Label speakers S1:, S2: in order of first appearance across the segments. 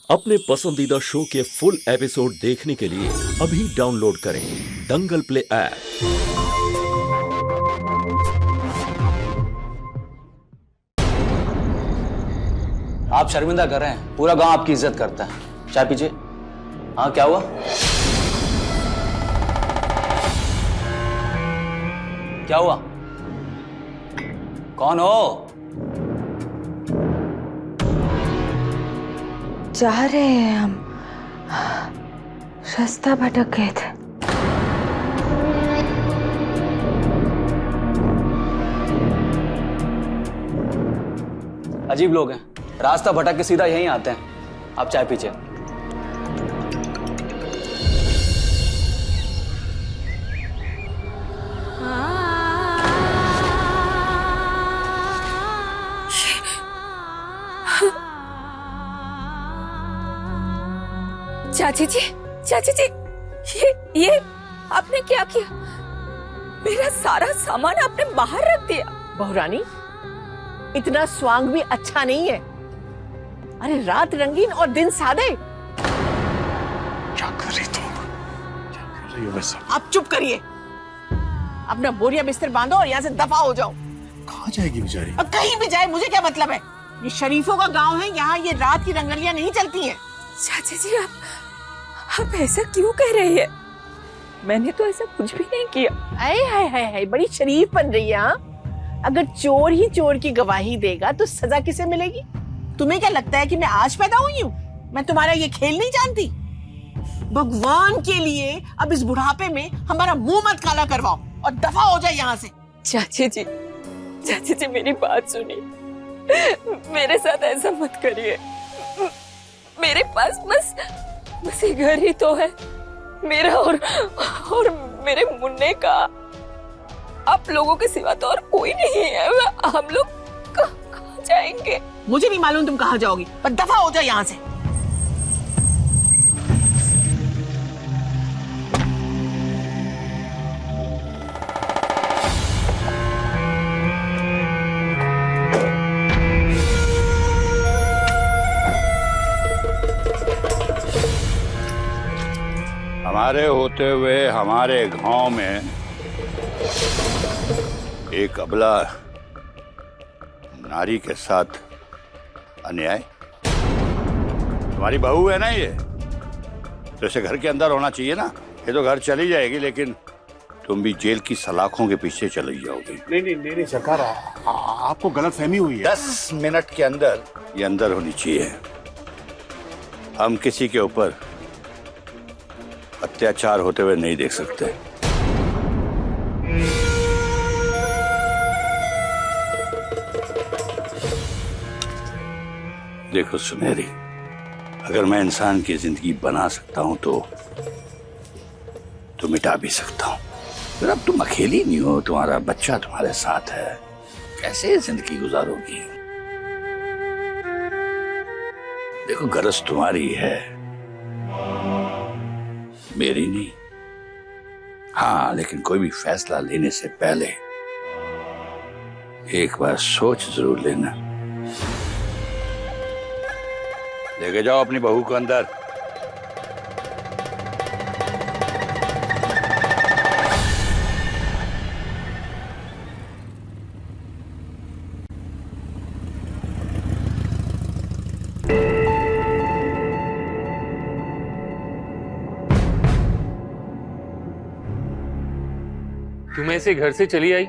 S1: अपने पसंदीदा शो के फुल एपिसोड देखने के लिए अभी डाउनलोड करें दंगल प्ले ऐप।
S2: आप शर्मिंदा कर रहे हैं, पूरा गांव आपकी इज्जत करता है। चाय पीजिए। हाँ, क्या हुआ? क्या हुआ? कौन हो?
S3: जा रहे हैं हम, रास्ता भटक गए थे।
S2: अजीब लोग हैं, रास्ता भटक के सीधा यहीं आते हैं। आप चाय पीजिए।
S3: चाची जी, चाची जी, ये आपने क्या किया? मेरा सारा सामान आपने बाहर रख दिया।
S4: बहुरानी, इतना स्वांग भी अच्छा नहीं है। अरे रात रंगीन और दिन सादे।
S5: क्या कर रही तुम? क्या कर रही हो वैसा?
S4: आप चुप करिए, अपना बोरिया बिस्तर बांधो और यहाँ से दफा हो जाओ।
S5: कहाँ जाएगी बेचारी?
S4: अब कहीं भी जाए, मुझे क्या मतलब है? ये शरीफों का गांव है, यहाँ ये रात की रंगलियां नहीं चलती हैं।
S3: चाची जी, आप ऐसा क्यों कह रही है? मैंने तो ऐसा कुछ भी नहीं किया।
S4: हाय हाय हाय हाय, बड़ी शरीफ बन रही है। हाँ, अगर चोर ही चोर की गवाही देगा तो सजा किसे मिलेगी? तुम्हें क्या लगता है कि मैं आज पैदा हुई हूँ? मैं तुम्हारा ये खेल नहीं जानती। भगवान के लिए अब इस बुढ़ापे में हमारा मुंह मत काला करवाओ और दफा हो जाए यहाँ से।
S3: चाची जी, मेरी बात सुनिए। मेरे साथ ऐसा मत करिए। मेरे पास बस ये घर ही तो है, मेरा और मेरे मुन्ने का। आप लोगों के सिवा तो और कोई नहीं है। हम लोग कहाँ जाएंगे?
S4: मुझे नहीं मालूम तुम कहाँ जाओगी, पर दफा हो जाओ यहाँ से।
S6: हमारे होते हुए हमारे गांव में एक अबला नारी के साथ अन्याय। तुम्हारी बहू है ना ये, तो इसे घर के अंदर होना चाहिए ना। ये तो घर चली जाएगी, लेकिन तुम भी जेल की सलाखों के पीछे चली जाओगी।
S5: नहीं सरकार, आपको गलतफहमी हुई है।
S6: 10 मिनट के अंदर ये अंदर होनी चाहिए। हम किसी के ऊपर अत्याचार होते हुए नहीं देख सकते। देखो सुनहरी, अगर मैं इंसान की जिंदगी बना सकता हूं तो मिटा भी सकता हूं। फिर अब तुम अकेली नहीं हो, तुम्हारा बच्चा तुम्हारे साथ है। कैसे जिंदगी गुजारोगी? देखो, गरज तुम्हारी है, मेरी नहीं। हाँ, लेकिन कोई भी फैसला लेने से पहले एक बार सोच जरूर लेना। लेके जाओ अपनी बहू को अंदर।
S7: तुम ऐसे घर से चली आई?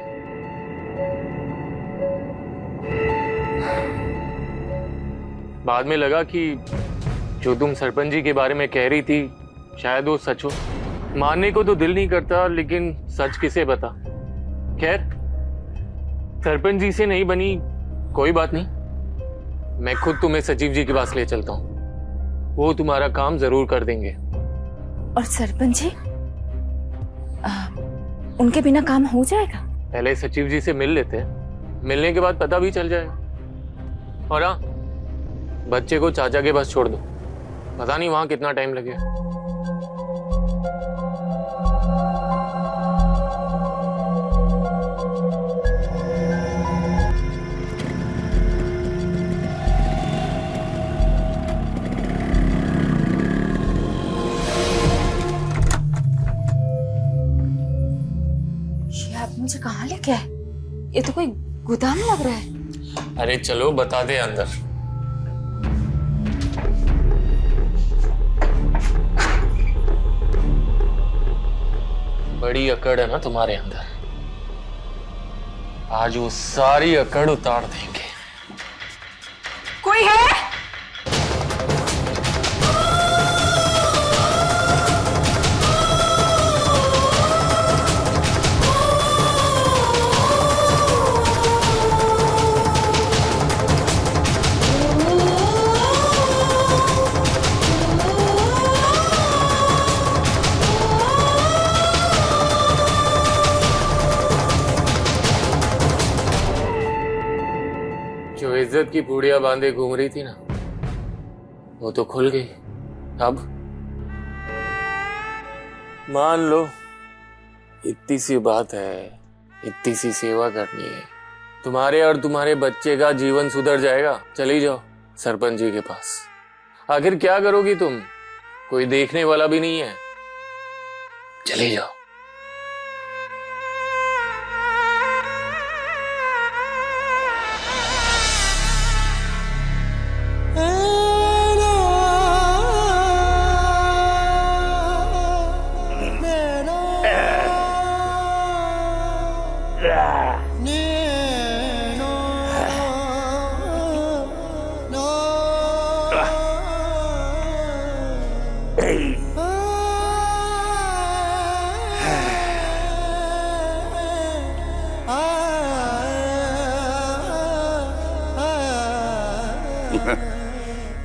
S7: बाद में लगा कि जो तुम सरपंच जी के बारे में कह रही थी शायद वो सच हो। मानने को तो दिल नहीं करता, लेकिन सच किसे बता। खैर, सरपंच जी से नहीं बनी, कोई बात नहीं। मैं खुद तुम्हें सचिव जी के पास ले चलता हूँ, वो तुम्हारा काम जरूर कर देंगे।
S3: और सरपंच जी, उनके बिना काम हो जाएगा?
S7: पहले सचिव जी से मिल लेते हैं, मिलने के बाद पता भी चल जाएगा। और हाँ, बच्चे को चाचा के पास छोड़ दो, पता नहीं वहां कितना टाइम लगे।
S3: ये तो कोई गोदाम लग रहा है।
S7: अरे चलो बता दे अंदर। बड़ी अकड़ है ना तुम्हारे अंदर, आज वो सारी अकड़ उतार देंगे।
S3: कोई है?
S7: जो इज्जत की पूड़ियां बांधे घूम रही थी ना, वो तो खुल गई। अब मान लो इतनी सी बात है, इतनी सी सेवा करनी है, तुम्हारे और तुम्हारे बच्चे का जीवन सुधर जाएगा। चली जाओ सरपंच जी के पास। आखिर क्या करोगी तुम, कोई देखने वाला भी नहीं है। चले जाओ।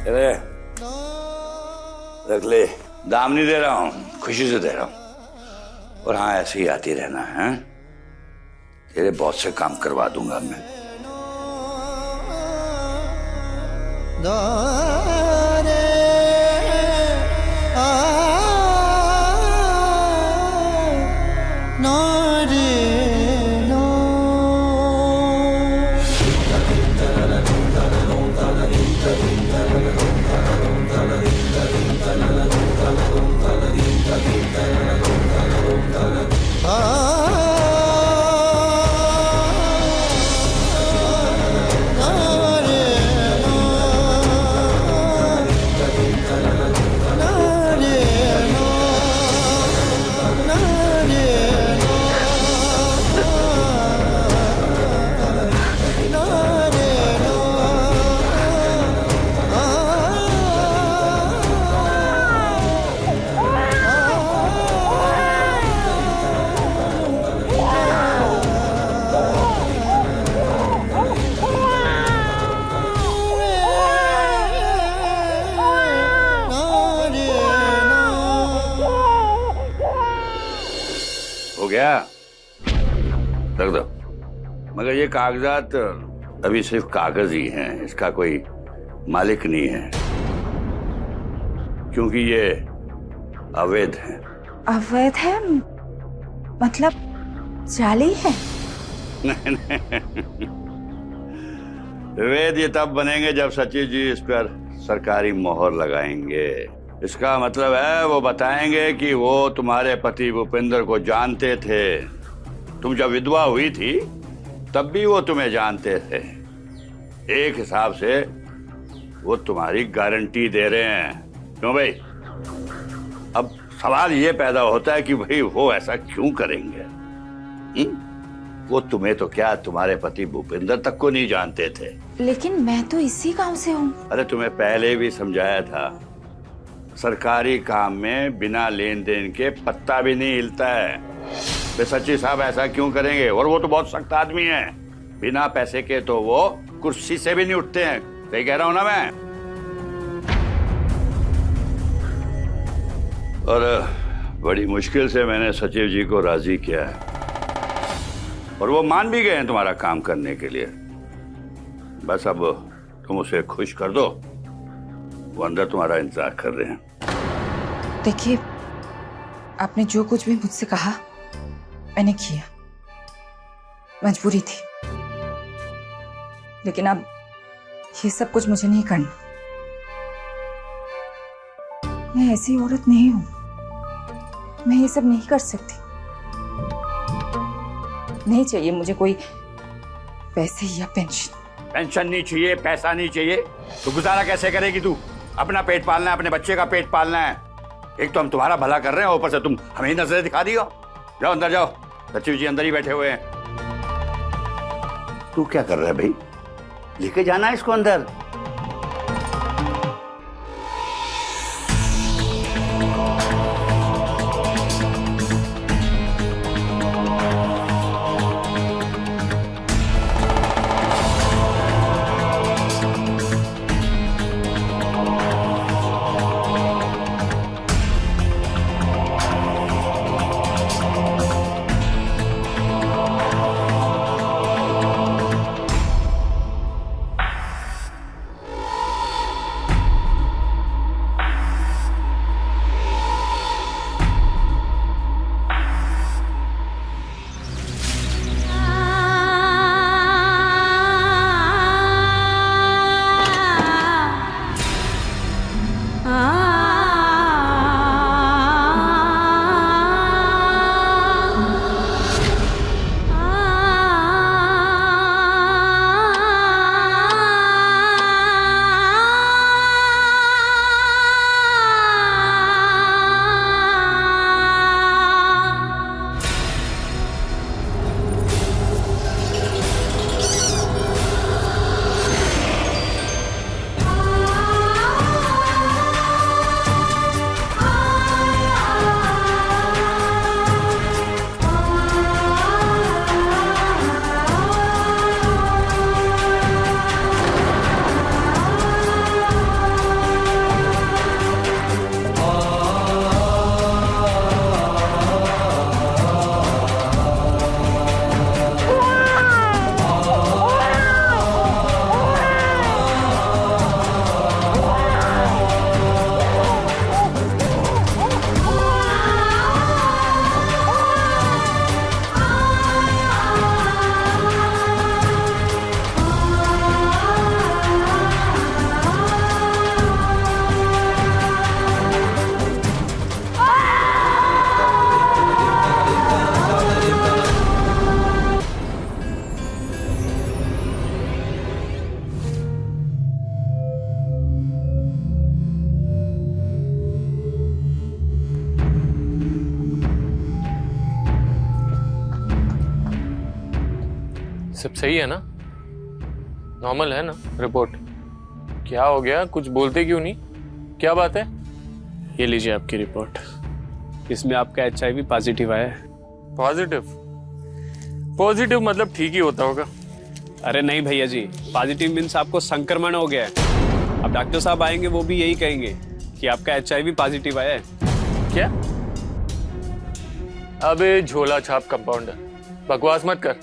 S6: अरे रख ले, दाम नहीं दे रहा हूँ, खुशी से दे रहा हूँ। और हाँ, ऐसे ही आती रहना है, तेरे बहुत से काम करवा दूंगा मैं। हो गया, रख दो। मगर ये कागजात अभी सिर्फ कागज ही हैं, इसका कोई मालिक नहीं है, क्योंकि ये अवैध है।
S3: अवैध है मतलब जाली है?
S6: वैध ये तब बनेंगे जब सचिव जी इस पर सरकारी मोहर लगाएंगे। इसका मतलब है वो बताएंगे कि वो तुम्हारे पति भूपेंद्र को जानते थे। तुम जब विधवा हुई थी तब भी वो तुम्हें जानते थे। एक हिसाब से वो तुम्हारी गारंटी दे रहे हैं। क्यों भाई? अब सवाल ये पैदा होता है कि भाई वो ऐसा क्यों करेंगे? वो तुम्हें तो क्या, तुम्हारे पति भूपेंद्र तक को नहीं जानते थे।
S3: लेकिन मैं तो इसी गांव से हूँ।
S6: अरे तुम्हें पहले भी समझाया था, सरकारी काम में बिना लेन देन के पत्ता भी नहीं हिलता है। वे सचिव साहब ऐसा क्यों करेंगे? और वो तो बहुत सख्त आदमी है, बिना पैसे के तो वो कुर्सी से भी नहीं उठते हैं। सही कह रहा हूं ना मैं? और बड़ी मुश्किल से मैंने सचिव जी को राजी किया है और वो मान भी गए हैं तुम्हारा काम करने के लिए। बस अब तुम उसे खुश कर दो, वो अंदर तुम्हारा इंतजार कर रहे हैं।
S8: देखिए, आपने जो कुछ भी मुझसे कहा मैंने किया, मजबूरी थी, लेकिन अब ये सब कुछ मुझे नहीं करना। मैं ऐसी औरत नहीं हूं, मैं ये सब नहीं कर सकती। नहीं चाहिए मुझे कोई पैसे या पेंशन।
S6: पेंशन नहीं चाहिए, पैसा नहीं चाहिए, तो गुजारा कैसे करेगी तू? अपना पेट पालना है, अपने बच्चे का पेट पालना है। एक तो हम तुम्हारा भला कर रहे हैं, ऊपर से तुम हमें ही नजरें दिखा दियो। जाओ अंदर जाओ, सचिव जी अंदर ही बैठे हुए हैं। तू क्या कर रहा है भाई? लेके जाना है इसको अंदर।
S7: सब सही है ना? नॉर्मल है ना रिपोर्ट? क्या हो गया, कुछ बोलते क्यों नहीं? क्या बात है?
S9: ये लीजिए आपकी रिपोर्ट। इसमें आपका HIV पॉजिटिव आया है।
S7: पॉजिटिव? पॉजिटिव मतलब ठीक ही होता होगा।
S9: अरे नहीं भैया जी, पॉजिटिव मीन्स आपको संक्रमण हो गया है। अब डॉक्टर साहब आएंगे वो भी यही कहेंगे कि आपका HIV पॉजिटिव आया है।
S7: क्या? अबे झोला छाप कंपाउंडर, बकवास मत कर।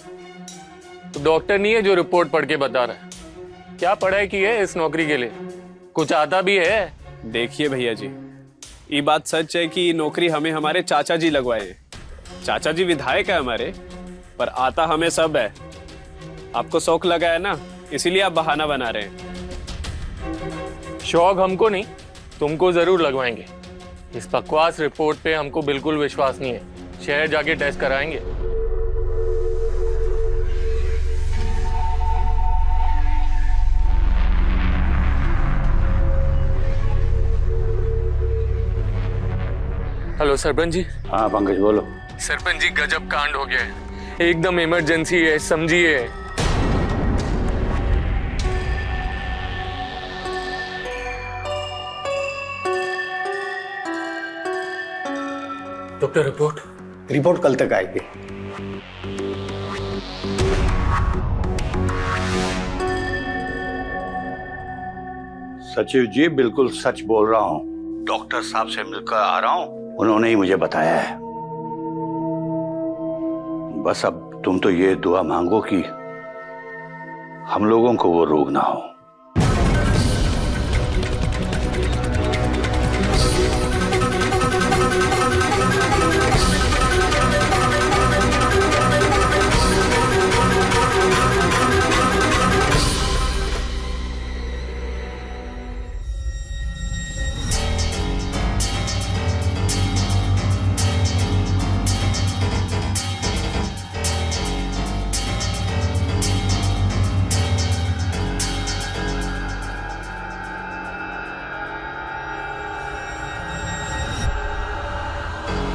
S7: तो डॉक्टर नहीं है जो रिपोर्ट पढ़ के बता रहा है। क्या पढ़ाई की है इस नौकरी के लिए? कुछ आता भी है?
S9: देखिए भैया जी, ये बात सच है कि नौकरी हमें हमारे चाचा जी लगवाए हैं। चाचा जी विधायक है हमारे, पर आता हमें सब है। आपको शौक लगा है ना, इसीलिए आप बहाना बना रहे हैं।
S7: शौक हमको नहीं, तुमको जरूर लगवाएंगे। इस बकवास रिपोर्ट पे हमको बिल्कुल विश्वास नहीं है। शहर जाके टेस्ट कराएंगे। हेलो सरपंच जी।
S6: हाँ पंकज बोलो।
S7: सरपंच जी गजब कांड हो गया है, एकदम इमरजेंसी है, समझिए। डॉक्टर रिपोर्ट
S6: कल तक आएगी। सचिव जी बिल्कुल सच बोल रहा हूँ। डॉक्टर साहब से मिलकर आ रहा हूँ, उन्होंने ही मुझे बताया है। बस अब तुम तो ये दुआ मांगो कि हम लोगों को वो रोग ना हो।